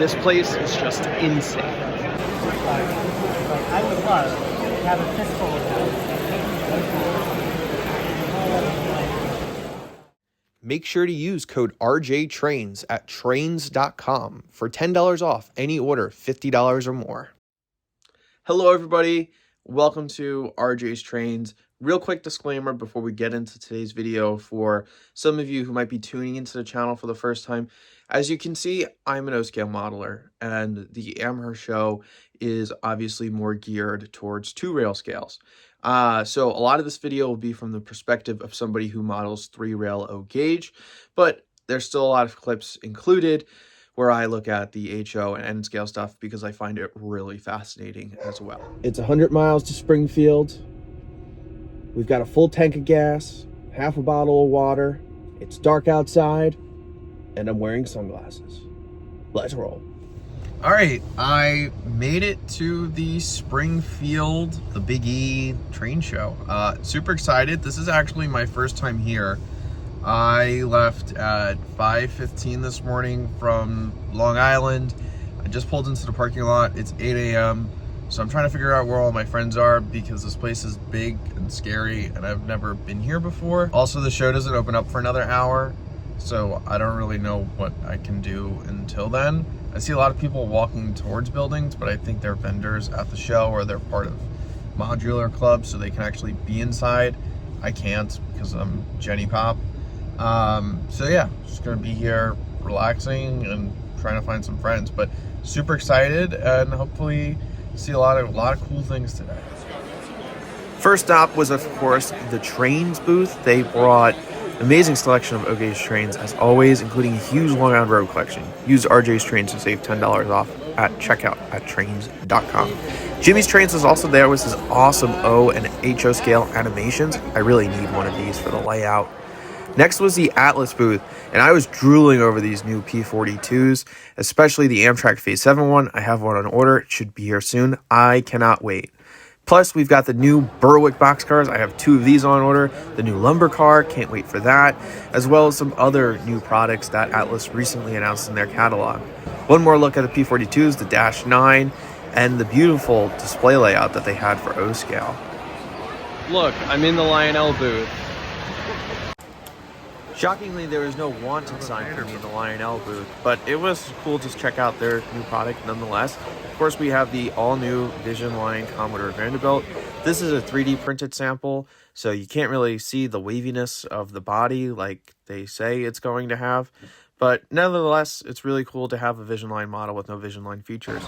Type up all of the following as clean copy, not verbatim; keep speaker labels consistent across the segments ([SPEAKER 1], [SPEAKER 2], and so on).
[SPEAKER 1] This place is just insane.
[SPEAKER 2] I would love to have a fistful of them.
[SPEAKER 1] Make sure to use code RJTRAINS at trains.com for $10 off any order $50 or more. Hello everybody, welcome to RJ's Trains. Real quick disclaimer before we get into today's video for some of you who might be tuning into the channel for the first time. As you can see, I'm an O-scale modeler, and the Amherst show is obviously more geared towards 2-rail scales. So a lot of this video will be from the perspective of somebody who models 3-rail O-gauge, but there's still a lot of clips included where I look at the HO and N scale stuff because I find it really fascinating as well. It's 100 miles to Springfield. We've got a full tank of gas, half a bottle of water. It's dark outside, and I'm wearing sunglasses. Let's roll. All right, I made it to the Springfield, the Big E train show. Super excited. This is actually my first time here. I left at 5:15 this morning from Long Island. I just pulled into the parking lot. It's 8 a.m. So I'm trying to figure out where all my friends are because this place is big and scary and I've never been here before. Also, the show doesn't open up for another hour, so I don't really know what I can do until then. I see a lot of people walking towards buildings, but I think they're vendors at the show or they're part of Modular Club, so they can actually be inside. I can't because I'm Jenny Pop. So yeah, just gonna be here relaxing and trying to find some friends, but super excited and hopefully see a lot of cool things today. First stop was of course the Trains booth. They brought an amazing selection of O-gauge trains as always, including a huge Long Island Road collection. Use RJ's Trains to save $10 off at checkout at trains.com. Jimmy's Trains was also there with his awesome O and HO scale animations. I really need one of these for the layout. Next was the Atlas booth, and I was drooling over these new P42s, especially the Amtrak Phase 7 one. I have one on order. It should be here soon. I cannot wait. Plus, we've got the new Berwick boxcars. I have 2 of these on order. The new lumber car, can't wait for that, as well as some other new products that Atlas recently announced in their catalog. One more look at the P42s, the Dash 9, and the beautiful display layout that they had for O-scale. Look, I'm in the Lionel booth. Shockingly, there was no wanted sign for me in the Lionel booth, but it was cool to check out their new product nonetheless. Of course, we have the all-new Vision Line Commodore Vanderbilt. This is a 3D printed sample, so you can't really see the waviness of the body like they say it's going to have. But nevertheless, it's really cool to have a Vision Line model with no Vision Line features.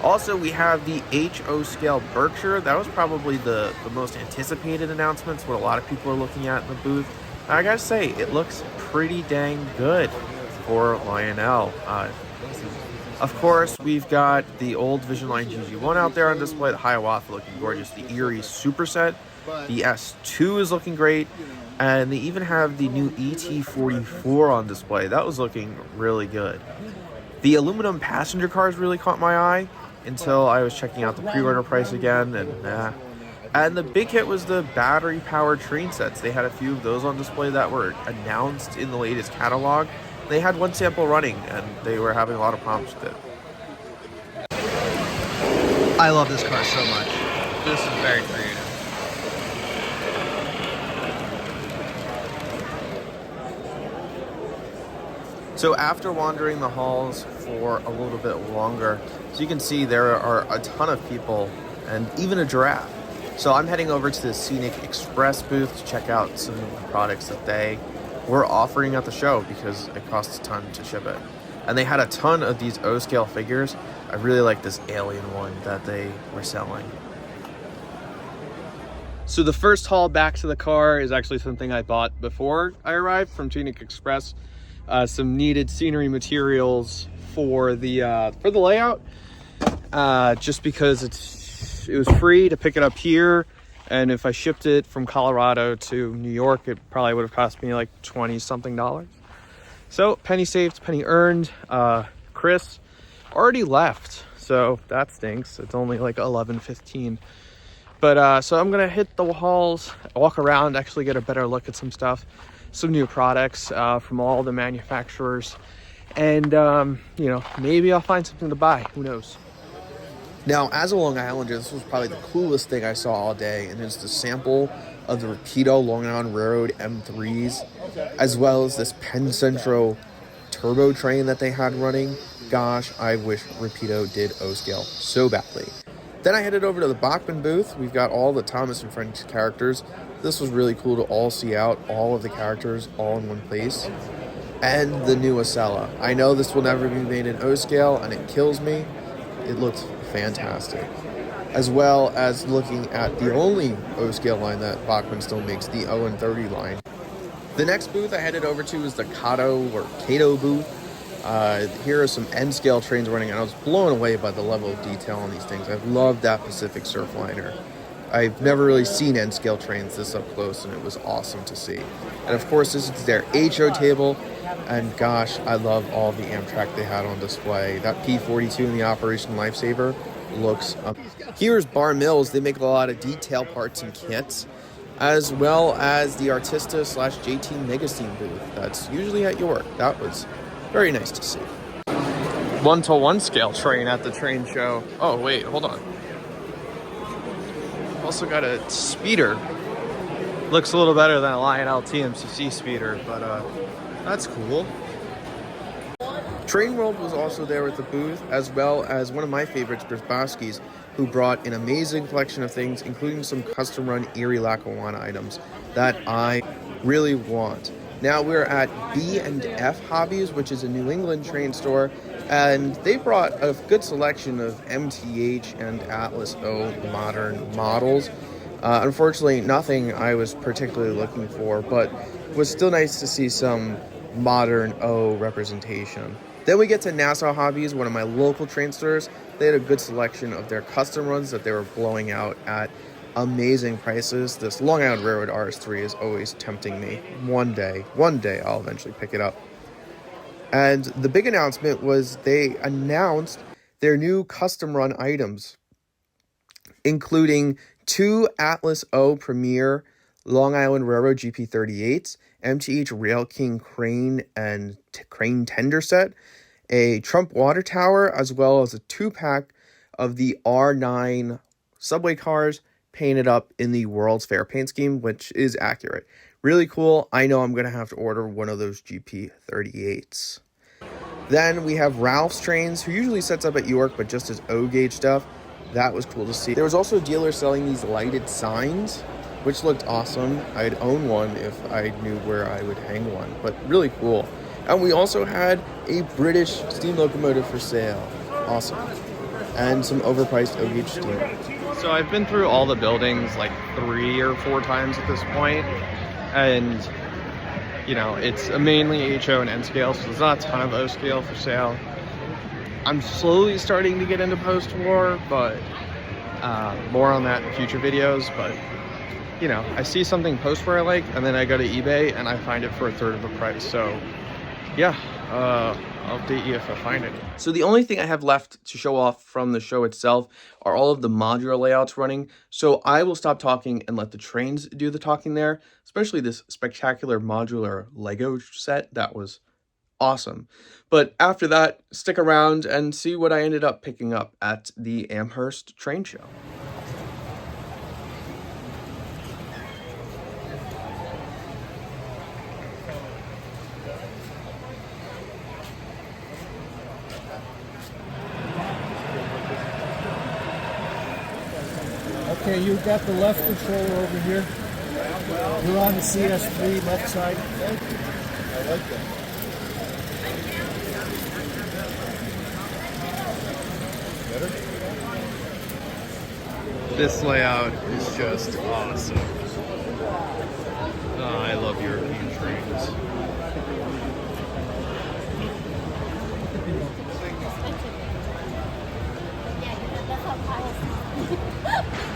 [SPEAKER 1] Also, we have the HO scale Berkshire. That was probably the most anticipated announcements, what a lot of people are looking at in the booth. I gotta say, it looks pretty dang good for Lionel. Of course, we've got the old Vision Line GG1 out there on display, the Hiawatha looking gorgeous, the Erie Superset, the S2 is looking great, and they even have the new ET44 on display. That was looking really good. The aluminum passenger cars really caught my eye until I was checking out the pre-order price again, and the big hit was the battery-powered train sets. They had a few of those on display that were announced in the latest catalog. They had one sample running, and they were having a lot of problems with it. I love this car so much. This is very creative. So after wandering the halls for a little bit longer, as you can see, there are a ton of people and even a giraffe. So I'm heading over to the Scenic Express booth to check out some of the products that they were offering at the show because it costs a ton to ship it. And they had a ton of these O-scale figures. I really like this alien one that they were selling. So the first haul back to the car is actually something I bought before I arrived from Scenic Express. Some needed scenery materials for the layout, just because it was free to pick it up here, and if I shipped it from Colorado to New York, it probably would have cost me like $20-something. So penny saved, penny earned. Chris already left, so that stinks. It's only like 11:15. But so I'm gonna hit the halls, walk around, actually get a better look at some stuff, some new products from all the manufacturers, And, you know, maybe I'll find something to buy. Who knows? Now, as a Long Islander, this was probably the coolest thing I saw all day, and it's the sample of the Rapido Long Island Railroad M3s, as well as this Penn Central turbo train that they had running. Gosh, I wish Rapido did O-scale so badly. Then I headed over to the Bachmann booth. We've got all the Thomas and Friends characters. This was really cool to all see out all of the characters all in one place. And the new Acela. I know this will never be made in O-scale, and it kills me. It looks fantastic. As well as looking at the only O-scale line that Bachmann still makes, the O&30 line. The next booth I headed over to is the Kato or Kato booth. Here are some N-scale trains running, and I was blown away by the level of detail on these things. I've loved that Pacific Surfliner. I've never really seen N-scale trains this up close, and it was awesome to see. And of course, this is their HO table, and gosh, I love all the Amtrak they had on display. That P42 in the Operation Lifesaver looks up. Here's Bar Mills. They make a lot of detail parts and kits, as well as the Artista / JT Megastine booth that's usually at York. That was very nice to see. 1-to-1 scale train at the train show. Oh, wait, hold on. Also got a speeder. Looks a little better than a Lionel TMCC speeder, but that's cool. Train World was also there at the booth, as well as one of my favorites, Brzbowski's, who brought an amazing collection of things, including some custom-run Erie Lackawanna items that I really want. Now we're at B&F Hobbies, which is a New England train store, and they brought a good selection of MTH and Atlas O modern models. Unfortunately, nothing I was particularly looking for, but it was still nice to see some modern O representation. Then we get to Nassau Hobbies, one of my local train stores. They had a good selection of their custom runs that they were blowing out at amazing prices. This Long Island Railroad RS3 is always tempting me. One day I'll eventually pick it up. And the big announcement was they announced their new custom run items, including 2 Atlas O Premier Long Island Railroad GP38s, MTH Rail King crane and crane tender set, a Trump water tower, as well as a 2-pack of the R9 subway cars painted up in the World's Fair paint scheme, which is accurate. Really cool. I know I'm going to have to order one of those GP38s. Then we have Ralph's Trains, who usually sets up at York, but just as O-gauge stuff. That was cool to see. There was also a dealer selling these lighted signs, which looked awesome. I'd own one if I knew where I would hang one, but really cool. And we also had a British steam locomotive for sale. Awesome. And some overpriced O-gauge steam. So I've been through all the buildings like 3 or 4 times at this point, and you know, it's mainly HO and N scale, so there's not a ton of O scale for sale. I'm slowly starting to get into post-war, but more on that in future videos. But you know, I see something post-war I like, and then I go to eBay and I find it for 1/3 of the price. So yeah, I'll update you if I find it. So the only thing I have left to show off from the show itself are all of the modular layouts running. So I will stop talking and let the trains do the talking there, especially this spectacular modular Lego set. That was awesome. But after that, stick around and see what I ended up picking up at the Amherst train show.
[SPEAKER 2] Okay, you've got the left controller over here. You're on the CS3 left side. I like that. Better?
[SPEAKER 1] This layout is just awesome. Oh, I love European trains.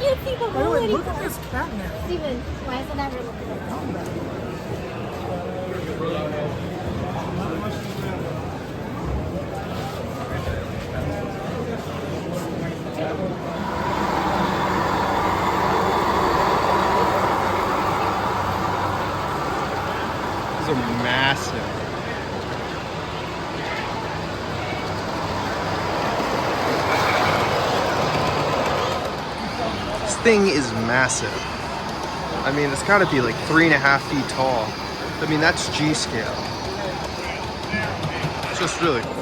[SPEAKER 3] You can't see the hole anymore.
[SPEAKER 2] Look at this cat now.
[SPEAKER 3] Steven, why is it never looking at
[SPEAKER 1] These are massive. thing is massive. I mean, it's got to be like 3.5 feet tall. I mean, that's G scale. It's just really cool.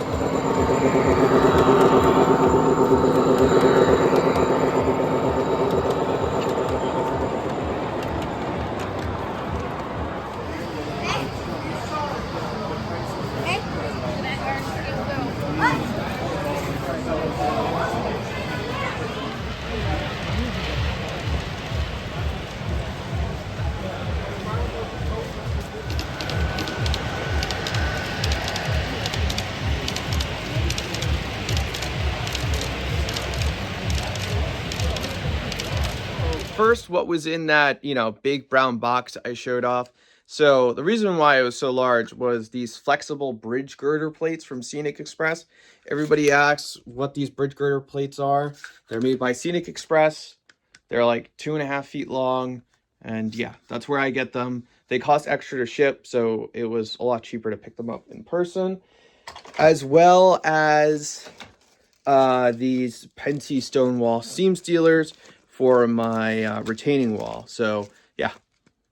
[SPEAKER 1] First, what was in that, big brown box I showed off. So the reason why it was so large was these flexible bridge girder plates from Scenic Express. Everybody asks what these bridge girder plates are. They're made by Scenic Express. They're like 2.5 feet long. And yeah, that's where I get them. They cost extra to ship, so it was a lot cheaper to pick them up in person. As well as these Penty Stonewall seam stealers for my retaining wall. So yeah,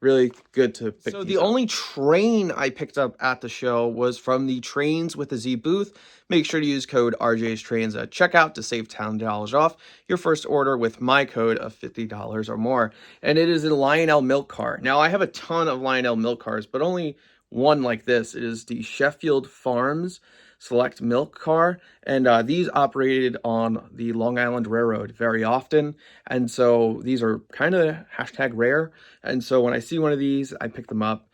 [SPEAKER 1] really good to pick. So the only train I picked up at the show was from the Trains with a Z booth. Make sure to use code RJTRAINS at checkout to save $10 off your first order with my code of $50 or more. And it is a Lionel milk car. Now I have a ton of Lionel milk cars, but only one like this. It is the Sheffield Farms Select Milk Car, and these operated on the Long Island Railroad very often, and so these are kind of #rare, and so when I see one of these, I pick them up,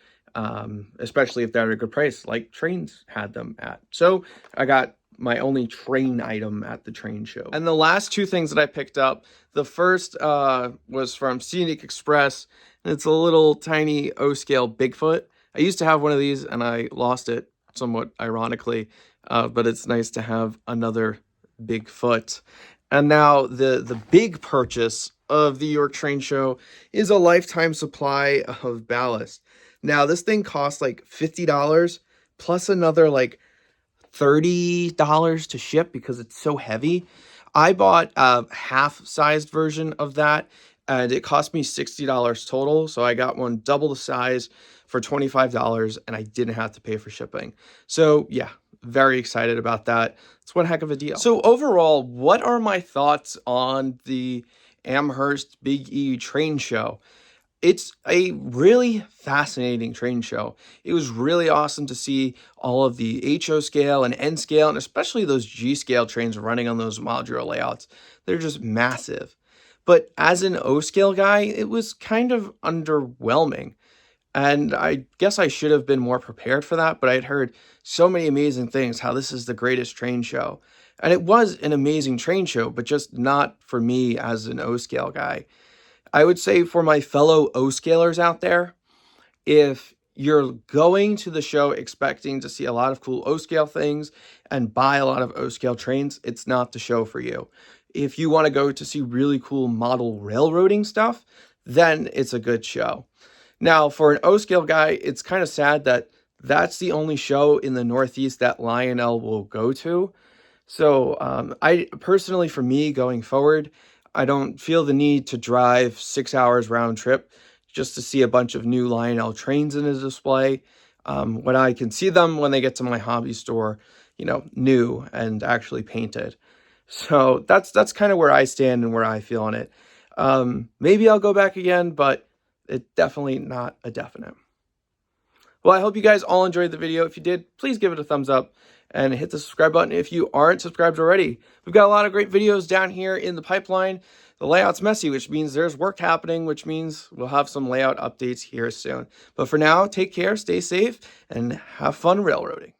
[SPEAKER 1] especially if they're at a good price, like Trains had them at. So I got my only train item at the train show. And the last two things that I picked up, the first was from Scenic Express, and it's a little tiny O-scale Bigfoot. I used to have one of these, and I lost it somewhat ironically. But it's nice to have another Bigfoot. And now the big purchase of the York Train Show is a lifetime supply of ballast. Now this thing costs like $50 plus another like $30 to ship because it's so heavy. I bought a half-sized version of that, and it cost me $60 total. So I got one double the size for $25, and I didn't have to pay for shipping. So yeah, very excited about that. It's one heck of a deal. So overall, what are my thoughts on the Amherst Big E train show? It's a really fascinating train show. It was really awesome to see all of the HO scale and N scale, and especially those G scale trains running on those modular layouts. They're just massive. But as an O scale guy, it was kind of underwhelming. And I guess I should have been more prepared for that, but I'd heard so many amazing things, how this is the greatest train show. And it was an amazing train show, but just not for me as an O-scale guy. I would say for my fellow O-scalers out there, if you're going to the show expecting to see a lot of cool O-scale things and buy a lot of O-scale trains, it's not the show for you. If you want to go to see really cool model railroading stuff, then it's a good show. Now, for an O-scale guy, it's kind of sad that that's the only show in the Northeast that Lionel will go to. So I personally, for me, going forward, I don't feel the need to drive 6 hours round trip just to see a bunch of new Lionel trains in a display. When I can see them when they get to my hobby store, new and actually painted. So that's kind of where I stand and where I feel on it. Maybe I'll go back again, but it's definitely not a definite. Well, I hope you guys all enjoyed the video. If you did, please give it a thumbs up and hit the subscribe button if you aren't subscribed already. We've got a lot of great videos down here in the pipeline. The layout's messy, which means there's work happening, which means we'll have some layout updates here soon. But for now, take care, stay safe, and have fun railroading.